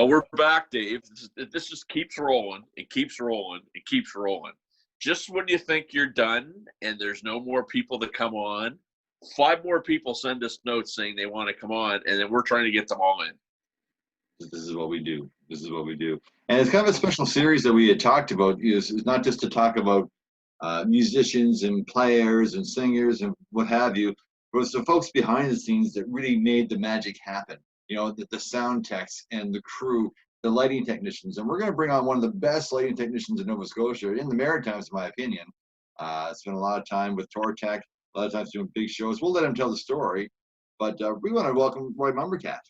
Well, we're back, Dave. This just keeps rolling. It keeps rolling. It keeps rolling. Just when you think you're done and there's no more people to come on, 5 more people send us notes saying they want to come on, and then we're trying to get them all in. This is what we do. This is what we do. And it's kind of a special series that we had talked about. Is not just to talk about musicians and players and singers and what have you, but it's the folks behind the scenes that really made the magic happen. You know, the sound techs and the crew, the lighting technicians. And we're going to bring on one of the best lighting technicians in Nova Scotia, in the Maritimes, in my opinion. Spent a lot of time with Tortec, a lot of times doing big shows. We'll let him tell the story. But we want to welcome Roy Mombourquette.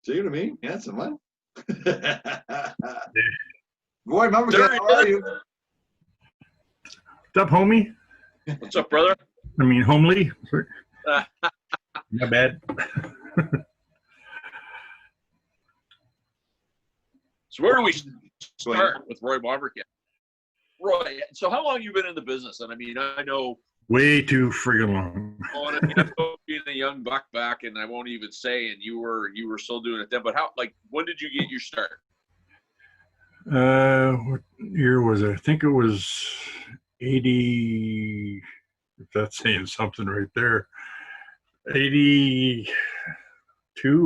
See what I mean? Yeah, someone. Roy Mombourquette, how are you? What's up, homie? What's up, brother? I mean, homely. Not bad. So where do we start with Roy Mombourquette? Roy, so how long have you been in the business? And I mean, I know way too friggin' long. Being a young buck back, and I won't even say, and you were still doing it then. But how? Like, when did you get your start? What year was it? I think it was 80. If that's saying something right there, 82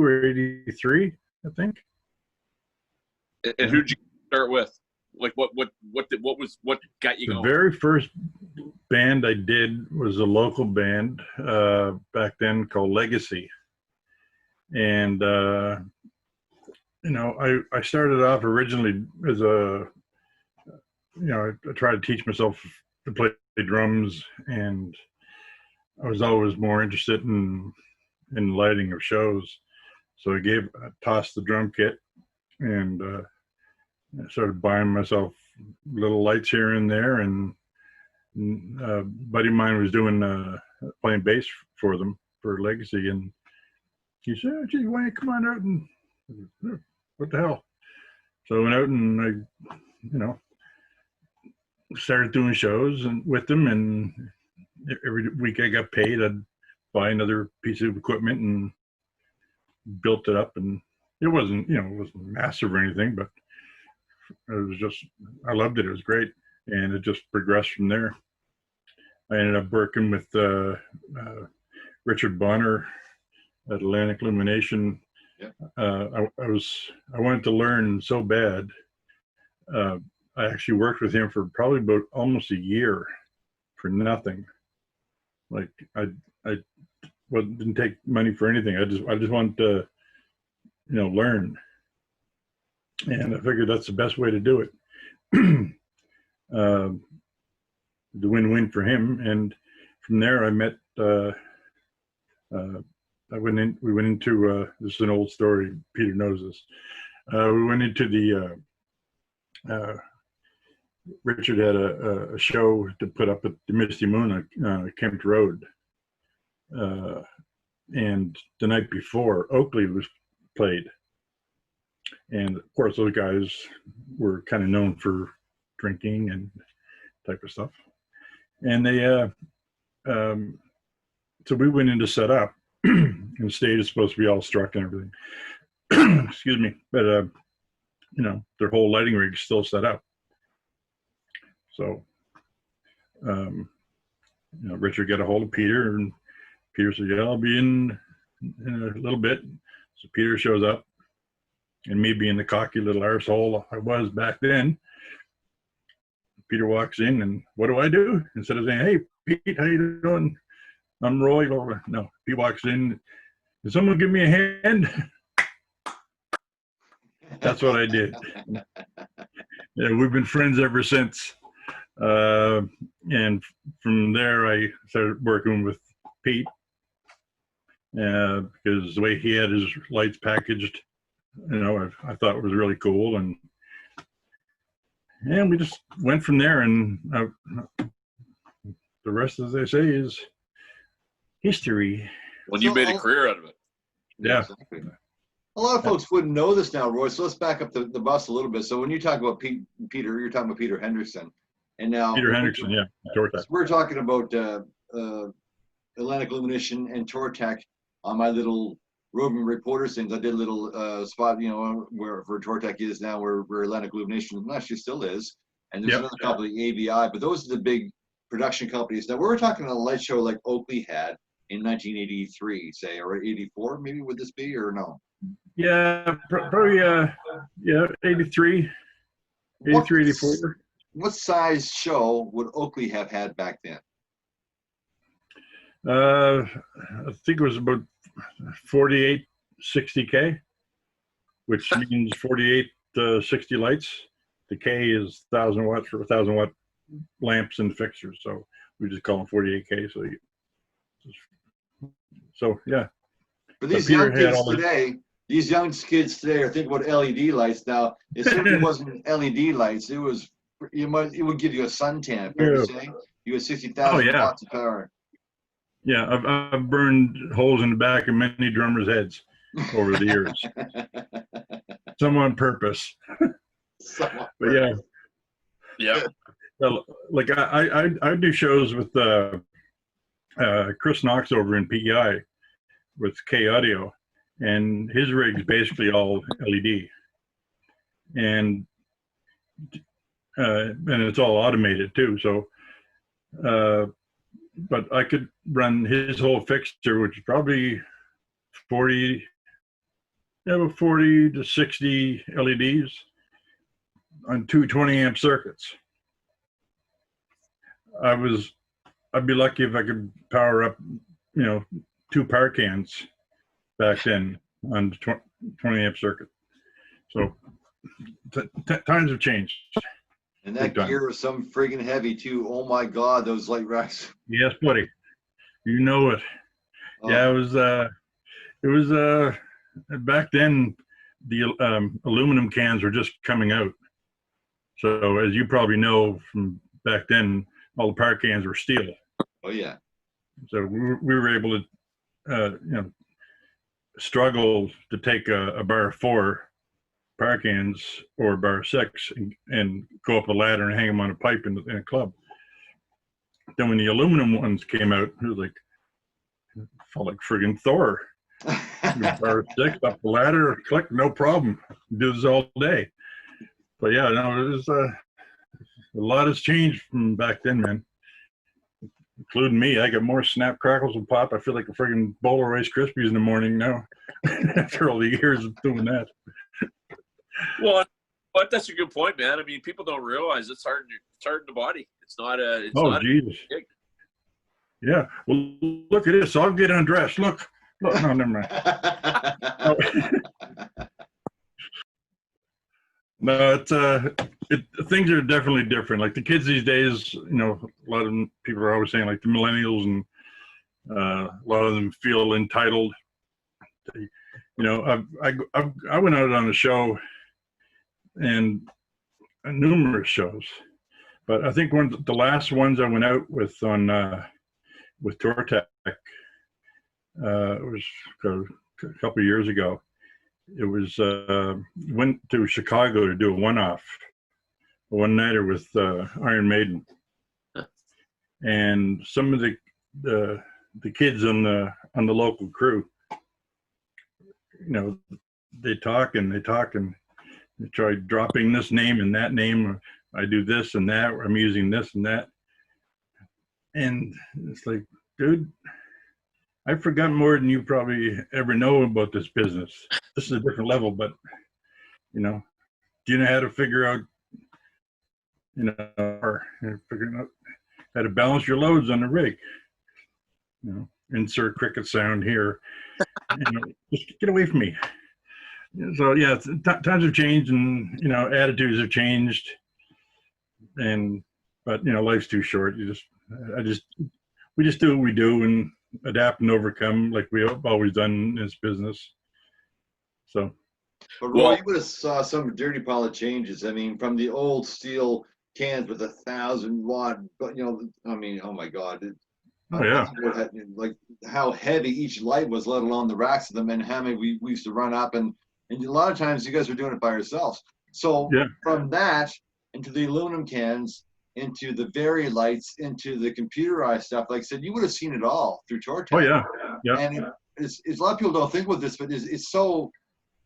or 83, I think. And who'd you start with? Like, what got you the going? The very first band I did was a local band back then called Legacy. And, you know, I started off originally as I tried to teach myself to play drums, and I was always more interested in lighting of shows. So I tossed the drum kit and I started buying myself little lights here and there, and a buddy of mine was playing bass for them for Legacy, and he said, "Oh, gee, why don't you come on out and what the hell?" So I went out and I, started doing shows and with them, and every week I got paid. I'd buy another piece of equipment and built it up, and it wasn't massive or anything, but it was just, I loved it. It was great. And it just progressed from there. I ended up working with Richard Bonner at Atlantic Illumination. Yep. I wanted to learn so bad. I actually worked with him for probably about almost a year for nothing. Like I didn't take money for anything. I just wanted to, learn. And I figured that's the best way to do it. The win-win for him. And from there, I met. We went into. This is an old story. Peter knows this. We went into the. Richard had a show to put up at the Misty Moon on Kempt Road, and the night before, Oakley was played. And of course, those guys were kind of known for drinking and type of stuff. And they, so we went in to set up, and the stage is supposed to be all struck and everything. Excuse me, but their whole lighting rig is still set up. So, Richard got a hold of Peter, and Peter said, "Yeah, I'll be in a little bit." So Peter shows up. And me being the cocky little arsehole I was back then, Peter walks in, and what do? Instead of saying, "Hey, Pete, how you doing? I'm Roy." No, he walks in. "Can someone give me a hand?" That's what I did. Yeah, we've been friends ever since. And from there, I started working with Pete because the way he had his lights packaged, I thought it was really cool, and we just went from there, and the rest, as they say, is history. When you made a career out of it. Yeah. Exactly. A lot of folks wouldn't know this now, Roy, so let's back up the bus a little bit. So when you talk about Peter, you're talking about Peter Hendrickson. And now Peter Hendrickson, yeah. So we're talking about Atlantic Illumination and Tortec on my little roving reporters things. I did a little spot, where Tortec is now, where Atlantic Illumination actually still is, and there's another company, AVI, but those are the big production companies. Now we were talking on a light show like Oakley had in 1983, say, or 84, maybe, would this be, or no? Yeah, probably 83, 84. What size show would Oakley have had back then? I think it was about 48, 60K, which means 48 60 lights. The K is 1,000 watts for 1,000 watt lamps and fixtures, so we just call them 48K. So yeah. For these young kids today, these young kids today are thinking about LED lights now. It certainly wasn't LED lights. It was, it would give you a suntan. You had 60,000 watts of power. Yeah, I've burned holes in the back of many drummers' heads over the years. Some on purpose. But yeah. Well, like I do shows with Chris Knox over in PEI with K Audio, and his rig's basically all LED, and it's all automated too. So, but I could run his whole fixture, which is probably 40 to 60 LEDs on two 20 amp circuits. I'd be lucky if I could power up, 2 power cans back then on the 20 amp circuit. So times have changed. And that gear is some friggin' heavy too. Oh my God, those light racks. Yes, buddy. You know it. Oh. Yeah, it was back then the aluminum cans were just coming out. So as you probably know from back then, all the power cans were steel. Oh yeah. So we were able to, struggle to take a bar 4 power cans or a bar 6 and go up a ladder and hang them on a pipe in a club. Then when the aluminum ones came out, it was like, felt like friggin' Thor. Bar 6 up the ladder, click, no problem. Do this all day. But yeah, no, it was a lot has changed from back then, man. Including me. I got more snap, crackles, and pop. I feel like a friggin' bowl of Rice Krispies in the morning now after all the years of doing that. Well, but that's a good point, man. I mean, people don't realize it's hard in the body. It's not a Jesus. Yeah. Well, look at this. I'll get undressed. Look. No, never mind. No, things are definitely different. Like the kids these days, a lot of people are always saying, like the millennials, and a lot of them feel entitled. I went out on a show, and numerous shows, but I think one of the last ones I went out with with Tortec, it was a couple of years ago. It was went to Chicago to do a one-nighter with Iron Maiden, and some of the kids on the local crew, they talk and they try dropping this name and that name. I do this and that. I'm using this and that, and it's like, dude, I've forgotten more than you probably ever know about this business. This is a different level, but, do you know how to figure out, or figuring out how to balance your loads on the rig? Insert cricket sound here. Just get away from me. So yeah, times have changed, and attitudes have changed, but life's too short. We just do what we do and adapt and overcome, like we have always done in this business. So, but Roy, you would have saw some dirty pile of changes. I mean, from the old steel cans with 1,000 watt, but I mean, oh my God. Oh yeah. Like how heavy each light was, let alone the racks of them, and how many we used to run up, and a lot of times you guys were doing it by yourselves. So from that into the aluminum cans, into the Vari lights, into the computerized stuff, like I said, you would have seen it all through Tortec. Oh yeah. Yeah. And a lot of people don't think about this, but it's so,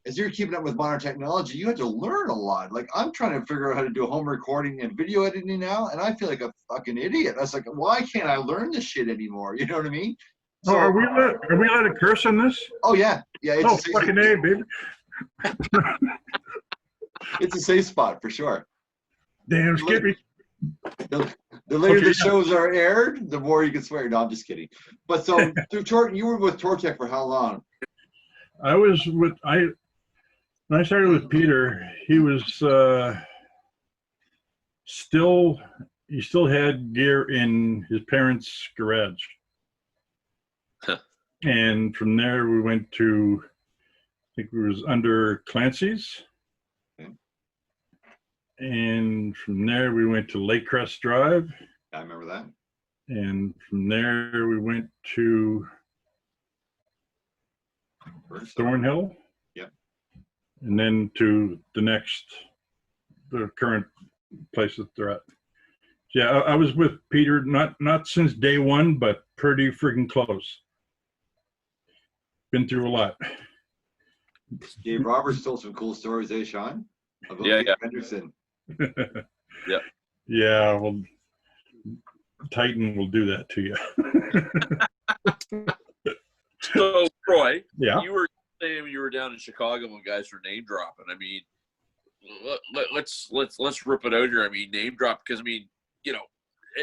as you're keeping up with modern technology, you have to learn a lot. Like, I'm trying to figure out how to do home recording and video editing now, and I feel like a fucking idiot. I was like, why can't I learn this shit anymore? You know what I mean? So, are we allowed to curse on this? Oh yeah. It's Oh, fucking A, baby. It's a safe spot for sure. Damn, Skippy. The later the shows are aired, the more you can swear. No, I'm just kidding. But so, you were with Tortec for how long? When I started with Peter, he was he still had gear in his parents' garage. And from there we went to, I think it was under Clancy's. Okay. And from there we went to Lakecrest Drive. I remember that. And from there we went to Thornhill. Yep. And then to the current place that they're at. Yeah, I was with Peter, not since day one, but pretty freaking close. Been through a lot. Dave Roberts told some cool stories, Sean? About Yeah. Henderson. Yeah. Yeah, well, Titan will do that to you. So, Roy, Yeah. you were saying you were down in Chicago when guys were name dropping. I mean, let's rip it out here. I mean, name drop, because I mean, you know,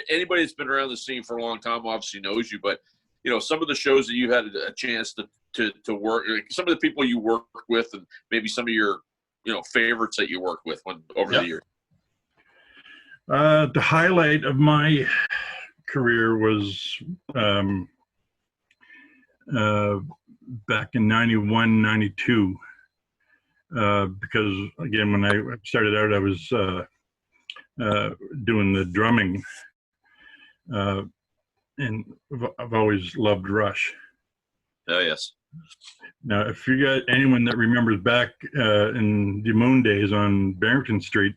anybody that's been around the scene for a long time obviously knows you, but you know, some of the shows that you had a chance to work, some of the people you work with, and maybe some of your, you know, favorites that you work with over the years. The highlight of my career was back in 91, 92. Because again, when I started out, I was doing the drumming, and I've always loved Rush. Oh yes. Now, if you got anyone that remembers back in the Moon days on Barrington Street,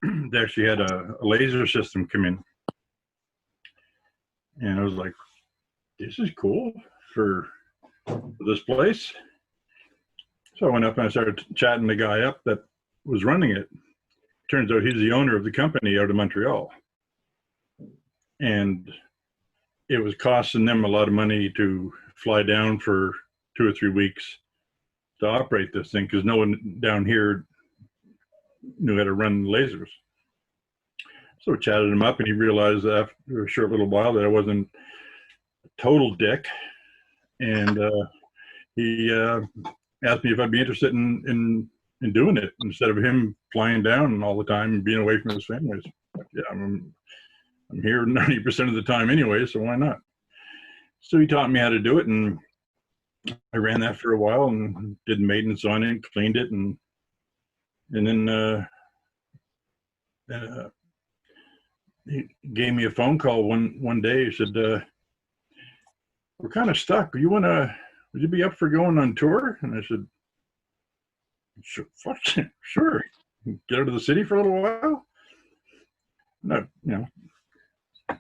they actually had a laser system come in, and I was like, "This is cool for this place." So I went up and I started chatting the guy up that was running it. Turns out he's the owner of the company out of Montreal. And it was costing them a lot of money to fly down for 2 or 3 weeks to operate this thing, because no one down here knew how to run lasers. So we chatted him up, and he realized after a short little while that I wasn't a total dick. And he asked me if I'd be interested in doing it instead of him flying down all the time and being away from his family. Yeah, I'm here 90% of the time anyway, so why not? So he taught me how to do it, and I ran that for a while and did maintenance on it, cleaned it, and then he gave me a phone call one day. He said, "We're kind of stuck. Would you be up for going on tour?" And I said, "Sure, fuck, sure. Get out of the city for a little while." No, you know,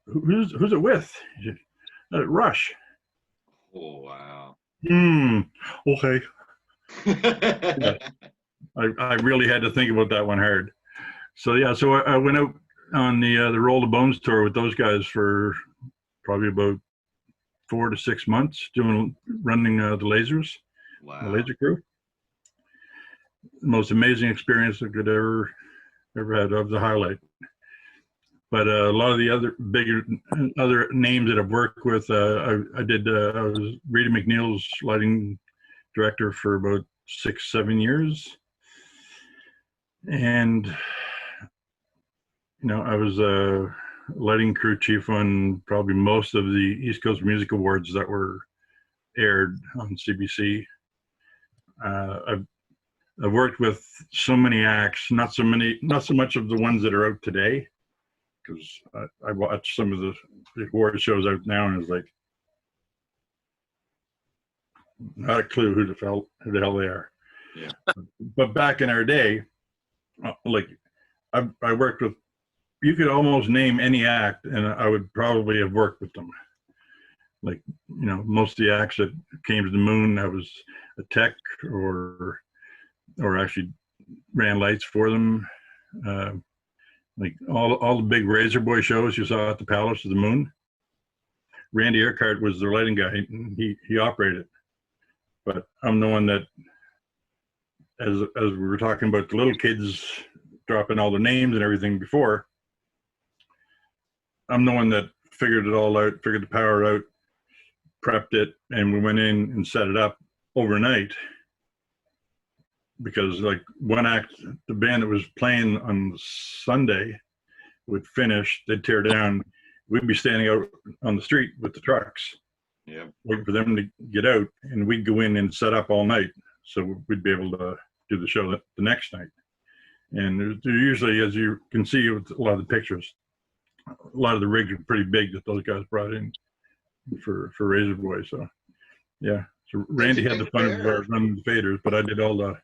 who's it with? He said, Rush. Oh wow. Okay. Yeah, I really had to think about that one hard. So yeah, so I went out on the Roll the Bones tour with those guys for probably about 4 to 6 months, running the lasers, Wow. the laser crew. The most amazing experience I could ever had. Of the highlight. But a lot of the other names that I've worked with, I was Rita McNeil's lighting director for about 6-7 years, and you know, I was a lighting crew chief on probably most of the East Coast Music Awards that were aired on CBC. I've worked with so many acts, not so much of the ones that are out today, because I watch some of the award shows out now and it's like, not a clue who the hell they are. Yeah. But back in our day, like I worked with, you could almost name any act and I would probably have worked with them. Like, most of the acts that came to the moon, I was a tech or actually ran lights for them. Like all the big Razor Boy shows you saw at the Palace of the Moon. Randy Urquhart was the lighting guy. He operated. But I'm the one that, as we were talking about the little kids dropping all their names and everything before, I'm the one that figured it all out, figured the power out, prepped it, and we went in and set it up overnight. Because like one act, the band that was playing on Sunday would finish, they'd tear down, we'd be standing out on the street with the trucks, waiting for them to get out, and we'd go in and set up all night, so we'd be able to do the show the next night. And they're usually, as you can see with a lot of the pictures, a lot of the rigs are pretty big that those guys brought in for Razor Boy. So yeah, so Randy had the fun of running the faders, but I did all the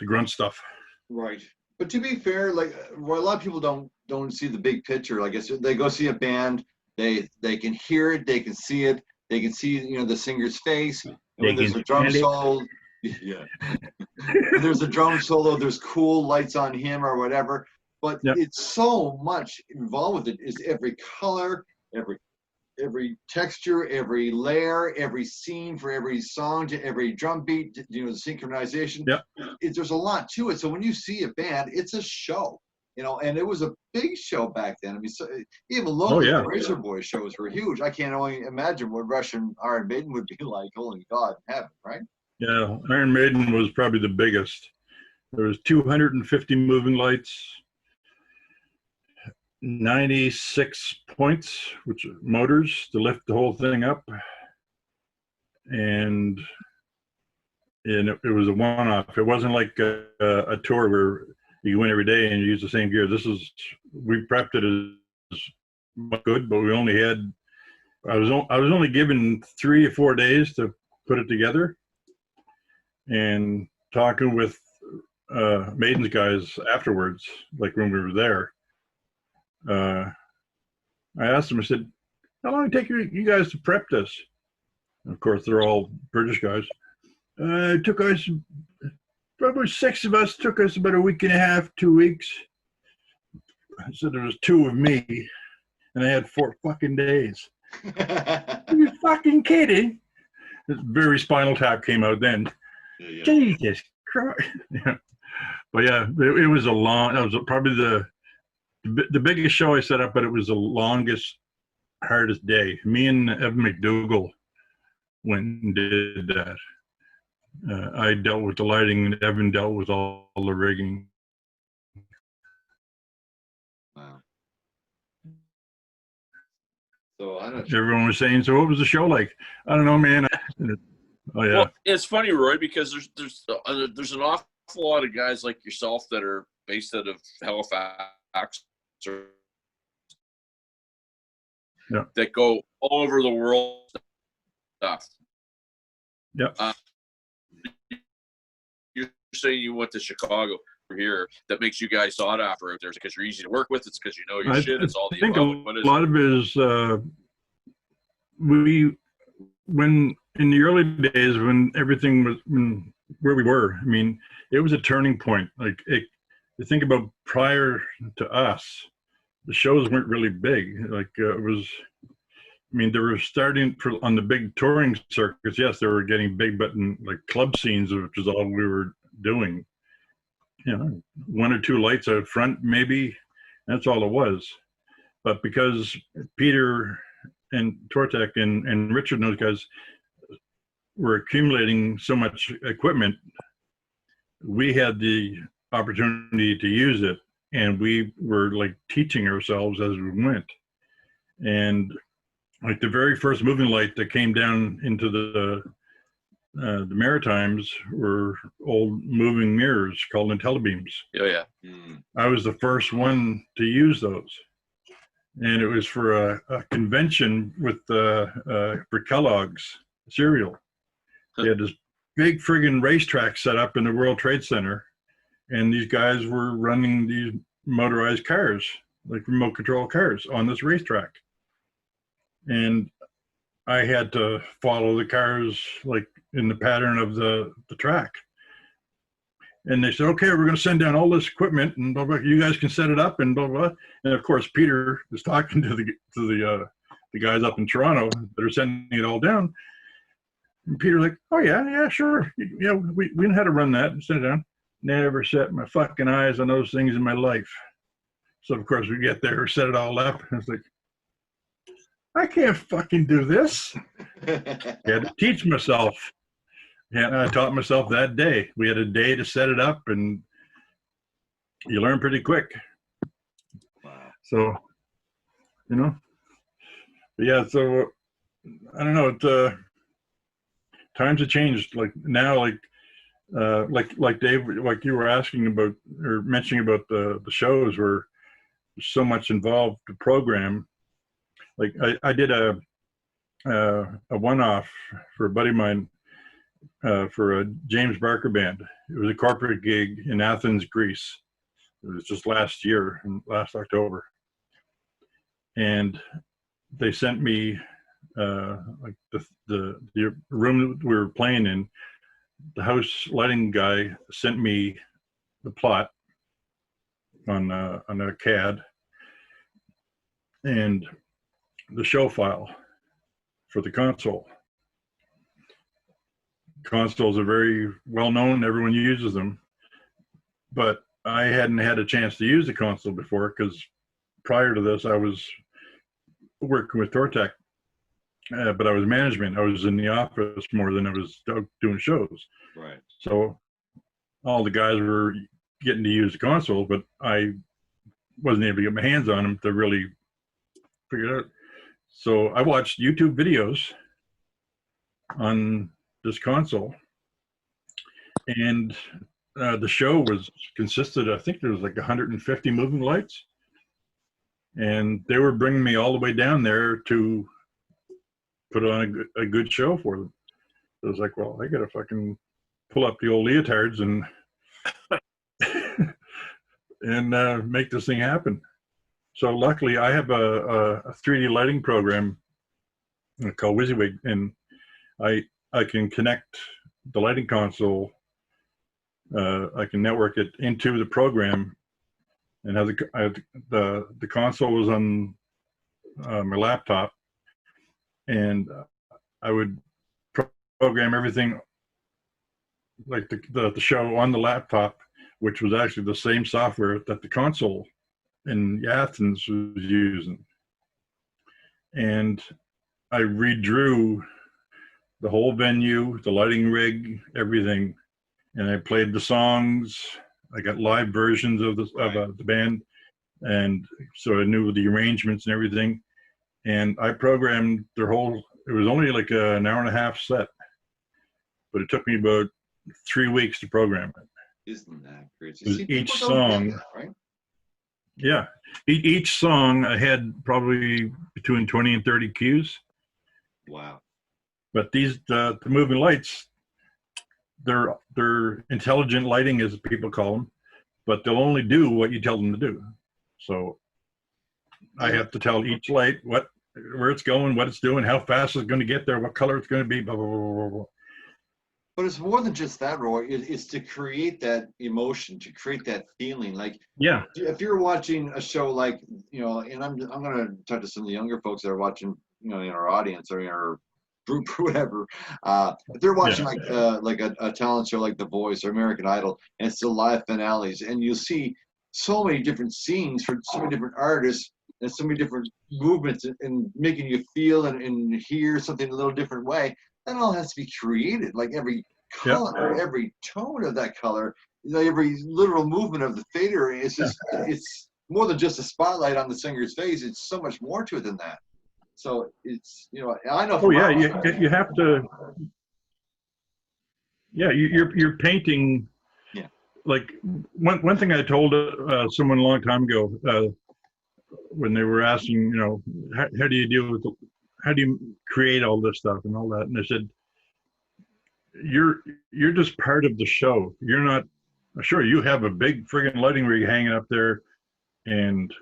grunt stuff. Right. But to be fair, like a lot of people don't see the big picture. Like I said, they go see a band, they can hear it, they can see it, they can see the singer's face. And when there's a drum solo, when there's a drum solo, there's cool lights on him or whatever. But it's so much involved with it. Is every color, every texture, every layer, every scene for every song, to every drum beat, the synchronization. There's a lot to it. So when you see a band, it's a show, and it was a big show back then. I mean, so even the Razor Boy shows were huge. I can't only imagine what Russian Iron Maiden would be like. Holy God in heaven, right? Yeah, Iron Maiden was probably the biggest. There was 250 moving lights, 96 points, which are motors to lift the whole thing up, and it was a one-off. It wasn't like a tour where you go in every day and you use the same gear. We prepped it as good, but we only had. I was only given 3 or 4 days to put it together, and talking with Maiden's guys afterwards, like when we were there. I asked them, I said, how long did it take you guys to prep this? And of course, they're all British guys. It took us, probably 6 of us, took us about a week and a half, 2 weeks. I said there was 2 of me, and I had 4 fucking days. Are you fucking kidding? This very Spinal Tap came out then. Jesus Christ. But yeah, it was that was probably the biggest show I set up, but it was the longest, hardest day. Me and Evan McDougall went and did that. I dealt with the lighting, and Evan dealt with all the rigging. Wow. So I don't. Everyone was saying, "So what was the show like?" I don't know, man. Oh yeah. Well, it's funny, Roy, because there's an awful lot of guys like yourself that are based out of Halifax. That go all over the world stuff. You're saying you went to Chicago here. That makes you guys sought after out there because you're easy to work with. It's because you know your shit. It's all the I think a lot of it is when in the early days when everything was where we were. I mean, it was a turning point. Like you think about prior to us, the shows weren't really big. Like it was. I mean, they were starting on the big touring circuits. Yes, they were getting big, but in like club scenes, which is all we were doing. 1 or 2 lights out front, maybe. That's all it was. But because Peter and Tortek and Richard and those guys were accumulating so much equipment, we had the opportunity to use it, and we were like teaching ourselves as we went. And like the very first moving light that came down into the Maritimes were old moving mirrors called IntelliBeams. Oh yeah. I was the first one to use those, and it was for a convention with for Kellogg's cereal. They had this big friggin' racetrack set up in the World Trade Center, and these guys were running these motorized cars, like remote control cars, on this racetrack. And I had to follow the cars like in the pattern of the track. And they said, okay, we're going to send down all this equipment and blah, blah, you guys can set it up and blah, blah. And of course, Peter was talking to the guys up in Toronto that are sending it all down. And Peter's like, oh yeah, sure. Yeah, we know how to run that and send it down. Never set my fucking eyes on those things in my life. So of course we get there, set it all up. And it's like, I can't fucking do this. I had to teach myself. And I taught myself that day. We had a day to set it up, and you learn pretty quick. Wow. So, you know, but yeah. So I don't know. Times have changed. Like now, like Dave, like you were asking about or mentioning about the shows where there's so much involved to program. Like I did a one-off for a buddy of mine. For a James Barker band. It was a corporate gig in Athens, Greece. It was just last October. And they sent me like the room that we were playing in. The house lighting guy sent me the plot on a CAD and the show file for the console. Consoles are very well known, everyone uses them, but I hadn't had a chance to use the console before because prior to this I was working with Tortec, but I was management. I was in the office more than I was doing shows. Right. So all the guys were getting to use the console, but I wasn't able to get my hands on them to really figure it out. So I watched YouTube videos on this console, and the show consisted, I think there was like 150 moving lights, and they were bringing me all the way down there to put on a good show for them. So I was like, well, I gotta fucking pull up the old leotards and and make this thing happen. So luckily I have a 3D lighting program called WYSIWYG, and I can connect the lighting console. I can network it into the program, and have the console was on my laptop, and I would program everything like the show on the laptop, which was actually the same software that the console in Athens was using, and I redrew the whole venue, the lighting rig, everything, and I played the songs. I got live versions of the band, and so I knew the arrangements and everything. And I programmed their whole. It was only like an hour and a half set, but it took me about 3 weeks to program it. Isn't that great? It was each song, that, right? Yeah, each song I had probably between 20 and 30 cues. Wow. But the moving lights, they're intelligent lighting, as people call them, but they'll only do what you tell them to do. So I have to tell each light where it's going, what it's doing, how fast it's going to get there, what color it's going to be, blah, blah, blah, blah, blah. But it's more than just that, Roy. It's to create that emotion, to create that feeling. Like, yeah, if you're watching a show like, and I'm going to talk to some of the younger folks that are watching, in our audience or in our group or whatever. If they're watching like a talent show like The Voice or American Idol, and it's the live finales, and you'll see so many different scenes for so many different artists and so many different movements and making you feel and hear something a little different way. That all has to be created. Like every color, every tone of that color, every literal movement of the fader. It's just it's more than just a spotlight on the singer's face. It's so much more to it than that. So it's, I know. Oh yeah, you have to. Yeah, you're painting. Yeah. Like one thing I told someone a long time ago when they were asking, how do you deal with how do you create all this stuff and all that, and I said, you're just part of the show. You're not. Sure, you have a big friggin' lighting rig hanging up there, and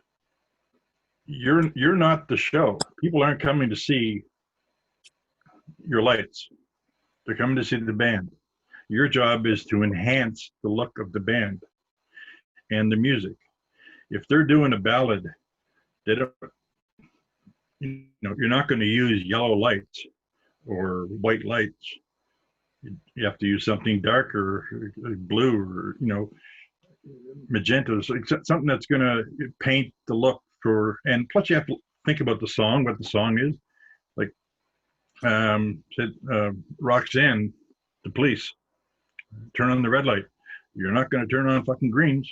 you're not the show. People aren't coming to see your lights. They're coming to see the band. Your job is to enhance the look of the band and the music. If they're doing a ballad, they don't, you're not going to use yellow lights or white lights. You have to use something darker, blue, or magenta, so something that's going to paint the look for. And plus, you have to think about the song, what the song is. Like said Roxanne, the Police, turn on the red light. You're not going to turn on fucking greens.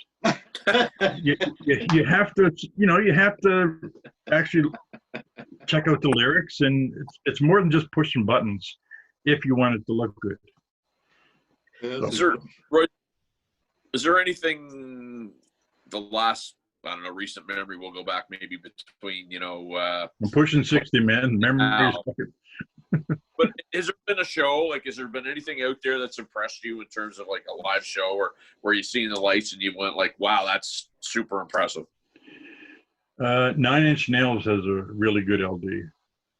you have to, you have to actually check out the lyrics, and it's more than just pushing buttons if you want it to look good. Is there anything, the last, I don't know, recent memory, we'll go back maybe between, I'm pushing 60, man. Memory is But has there been a show, like, has there been anything out there that's impressed you in terms of like a live show, or where you seen the lights and you went like, wow, that's super impressive? 9 Inch Nails has a really good LD.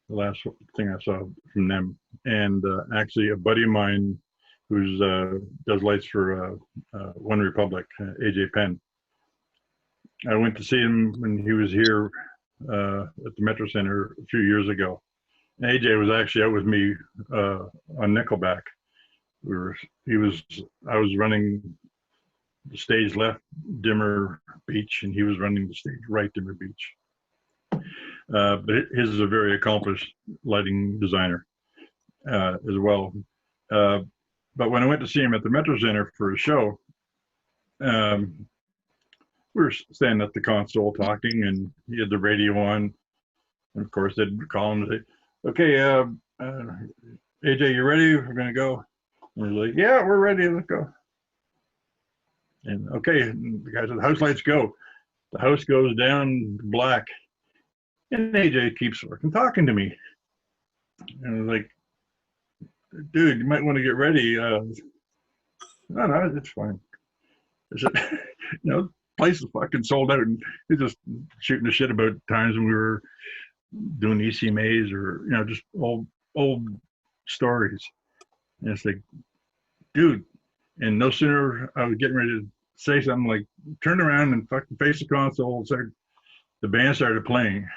The last thing I saw from them, and actually a buddy of mine who's does lights for One Republic, AJ Penn. I went to see him when he was here at the Metro Center a few years ago. And AJ was actually out with me on Nickelback. I was running the stage left, dimmer beach, and he was running the stage right, dimmer beach. But his is a very accomplished lighting designer as well. But when I went to see him at the Metro Center for a show, we were standing at the console talking, and he had the radio on. And of course, they'd call him and say, okay, AJ, you ready? We're going to go. And we're like, yeah, we're ready. Let's go. And okay, and the guy said, house lights go. The house goes down black. And AJ keeps fucking talking to me. And I was like, dude, you might want to get ready. No, it's fine. I said, place is fucking sold out. And he's just shooting the shit about times when we were doing ECMAs or, just old stories. And it's like, dude, and no sooner I was getting ready to say something, like turned around and fucking faced the console and the band started playing.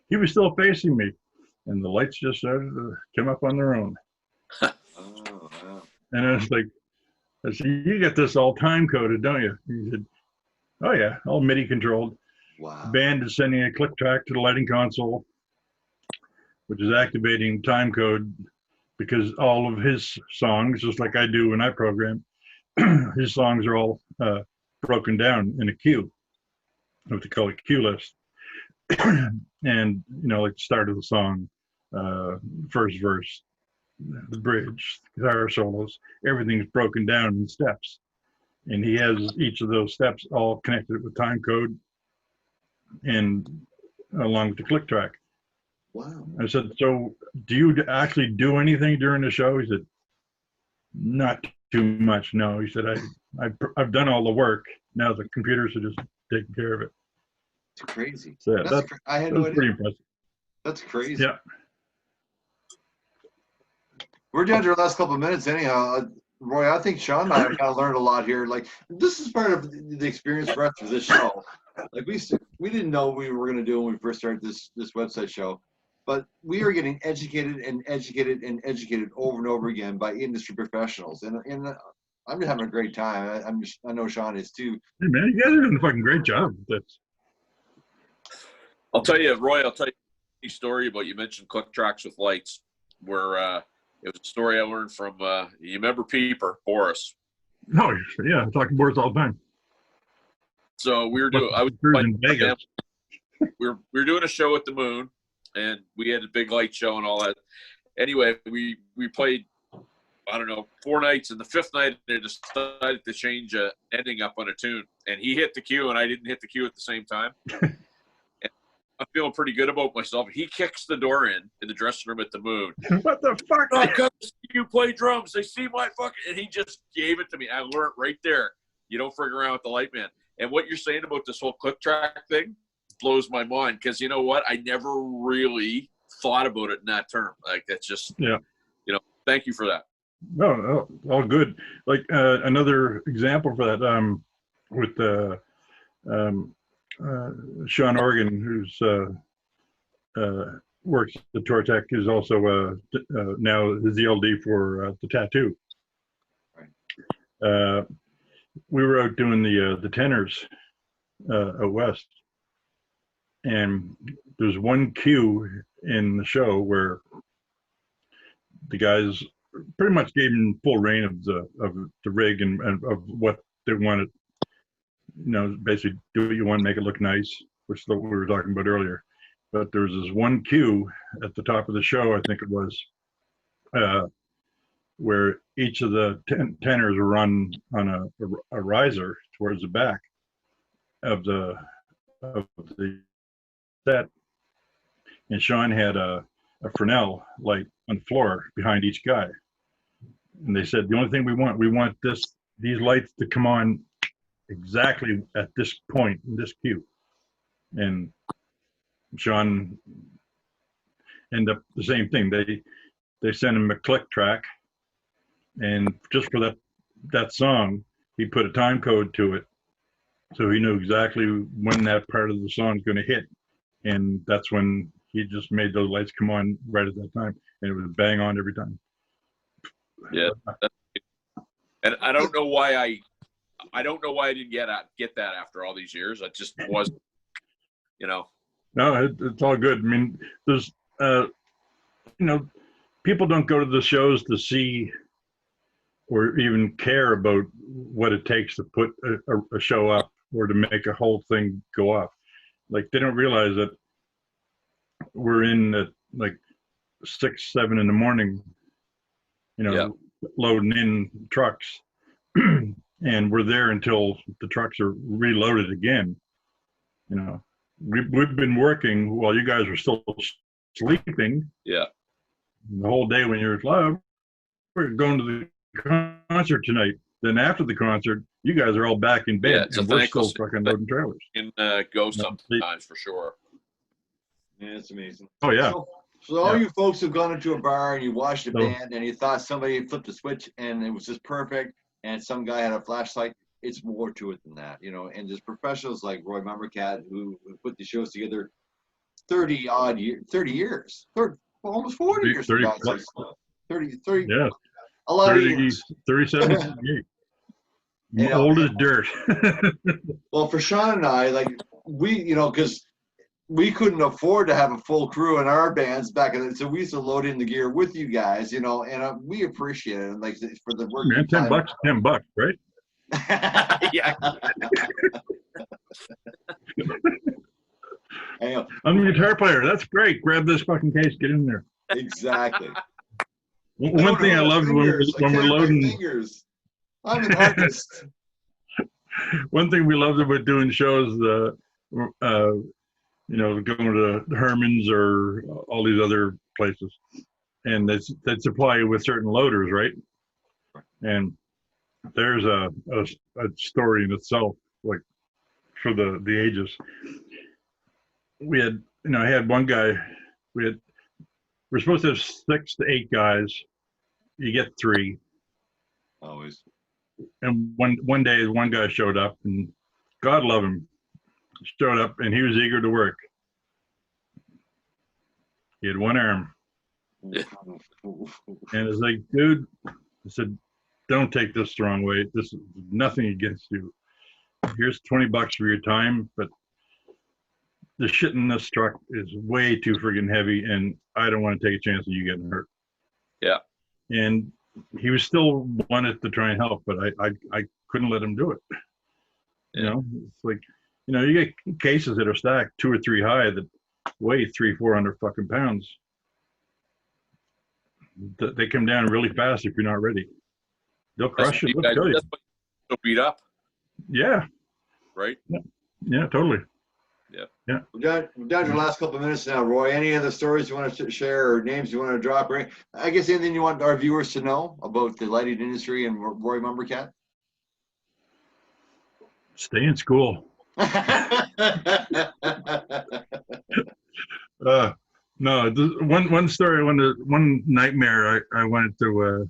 He was still facing me, and the lights just started to come up on their own. Oh, wow. And I was like, you get this all time coded, don't you? He said, oh yeah, all MIDI controlled. Wow. The band is sending a click track to the lighting console, which is activating time code, because all of his songs, just like I do when I program, his songs are all broken down in a queue, what they call a queue list. And, like the start of the song, first verse, the bridge, guitar solos, everything's broken down in steps. And he has each of those steps all connected with time code and along with the click track. Wow. I said, so do you actually do anything during the show? He said, not too much, no. He said, I've done all the work. Now the computers are just taking care of it. It's crazy. So yeah, I had no idea. Pretty impressive. That's crazy. Yeah. We're down to our last couple of minutes anyhow. Roy, I think Sean and I have kind of learned a lot here. Like, this is part of the experience for us for this show. Like, we didn't know what we were going to do when we first started this website show, but we are getting educated and educated and educated over and over again by industry professionals. And I'm just having a great time. I know Sean is too. Hey man, you guys are doing a fucking great job with this. I'll tell you, Roy, a story about, you mentioned click tracks with lights, where it was a story I learned from, you remember Peeper, Boris? Oh, yeah, I'm talking Boris all the time. So we were doing, in Vegas. We were doing a show at the Moon, and we had a big light show and all that. Anyway, we played, I don't know, 4 nights, and the 5th night they decided to change a ending up on a tune, and he hit the cue, and I didn't hit the cue at the same time. I'm feeling pretty good about myself. He kicks the door in the dressing room at the Moon. What the fuck? I come to see you play drums. They see my fucking, and he just gave it to me. I learned right there. You don't figure around with the light man. And what you're saying about this whole click track thing blows my mind, because you know what? I never really thought about it in that term. Like that's just, thank you for that. No, all good. Like another example for that, with Sean Organ, who's works at Tortec, is also now his ELD for the tattoo. Right. We were out doing the tenors out west, and there's one cue in the show where the guys pretty much gave him full reign of the rig and of what they wanted. Basically do what you want, make it look nice, which is what we were talking about earlier. But there was this one cue at the top of the show, I think it was, where each of the tenors were on a riser towards the back of the set, and Sean had a Fresnel light on the floor behind each guy, and they said the only thing we want these lights to come on exactly at this point in this cue, and Sean ended up the same thing. They sent him a click track, and just for that song, he put a time code to it, so he knew exactly when that part of the song is going to hit, and that's when he just made those lights come on right at that time, and it was bang on every time. Yeah, and I don't know why I didn't get that after all these years. I just wasn't, No, it's all good. I mean, there's, people don't go to the shows to see or even care about what it takes to put a show up or to make a whole thing go off. Like, they don't realize that we're in at like 6, 7 in the morning, loading in trucks, and we're there until the trucks are reloaded again. We've been working while you guys are still sleeping. Yeah. The whole day when you're like, we're going to the concert tonight. Then after the concert, you guys are all back in bed, and we're still fucking loading trailers. Can go sometimes for sure. Yeah, it's amazing. Oh yeah. So all you folks who've gone into a bar and you watched a band and you thought somebody flipped a switch and it was just perfect, and some guy had a flashlight, it's more to it than that, and there's professionals like Roy Mombourquette who put these shows together 30 years, almost 40 years. 30, 30, yeah. A lot 30, of years. 37, old as dirt. Well, for Sean and I, like, we, because we couldn't afford to have a full crew in our bands back then, so we used to load in the gear with you guys, and we appreciate it. Like, for the work. Man, $10, right? Yeah. I'm the guitar player. That's great. Grab this fucking case. Get in there. Exactly. One thing I loved when we're loading. I'm an artist. One thing we loved about doing shows, going to Herman's or all these other places, and they'd supply you with certain loaders, right? And there's a story in itself, like, for the ages. We had, I had one guy. We're supposed to have 6 to 8 guys. You get 3. Always. And one day, one guy showed up, and God love him, showed up, and he was eager to work. He had one arm. And it's like, dude, I said, don't take this the wrong way. This is nothing against you. Here's $20 for your time, but the shit in this truck is way too friggin' heavy, and I don't want to take a chance of you getting hurt. Yeah. And he was still wanted to try and help, but I couldn't let him do it. Yeah. It's like, you get cases that are stacked 2 or 3 high that weigh 300-400 fucking pounds. They come down really fast if you're not ready. They'll crush you. They'll kill you. They'll beat up. Yeah. Right. Yeah. Totally. Yeah. We're down to the last couple of minutes now, Roy. Any other stories you want to share or names you want to drop? Or I guess anything you want our viewers to know about the lighting industry and Roy Mombourquette? Stay in school. No, one story, one nightmare I wanted to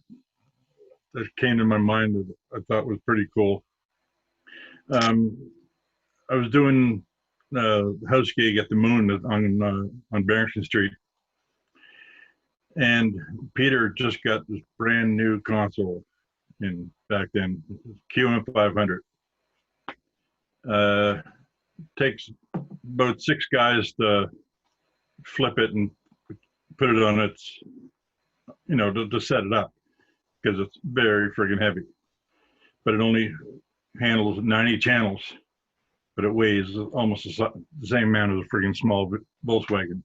that came to my mind that I thought was pretty cool. I was doing a house gig at the Moon on Barrington Street, and Peter just got this brand new console in back then, QM 500. Takes about 6 guys to flip it and put it on its, to set it up, because it's very friggin' heavy. But it only handles 90 channels, but it weighs almost the same amount as a friggin' small Volkswagen.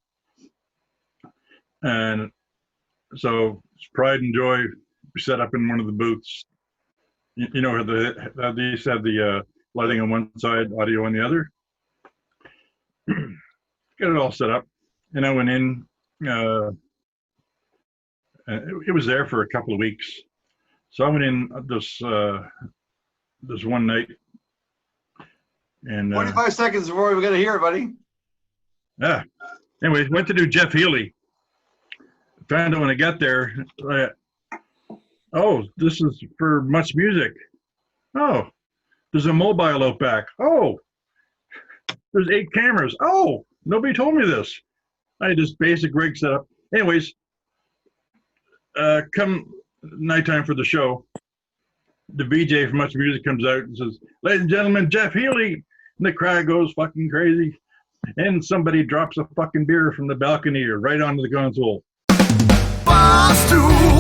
And so it's pride and joy. We set up in one of the booths. You know, how they used to have the lighting on one side, audio on the other. Got it all set up, and I went in. It was there for a couple of weeks, so I went in this one night, and 25 seconds before we got to hear it, buddy. Yeah. Anyway, went to do Jeff Healey. Found out when I got there, oh, this is for Much Music. Oh, there's a mobile out back. Oh, there's 8 cameras. Oh, nobody told me this. I had this basic rig set up. Anyways, come nighttime for the show, the VJ from Much Music comes out and says, "Ladies and gentlemen, Jeff Healey." And the crowd goes fucking crazy. And somebody drops a fucking beer from the balcony or right onto the console. Barstools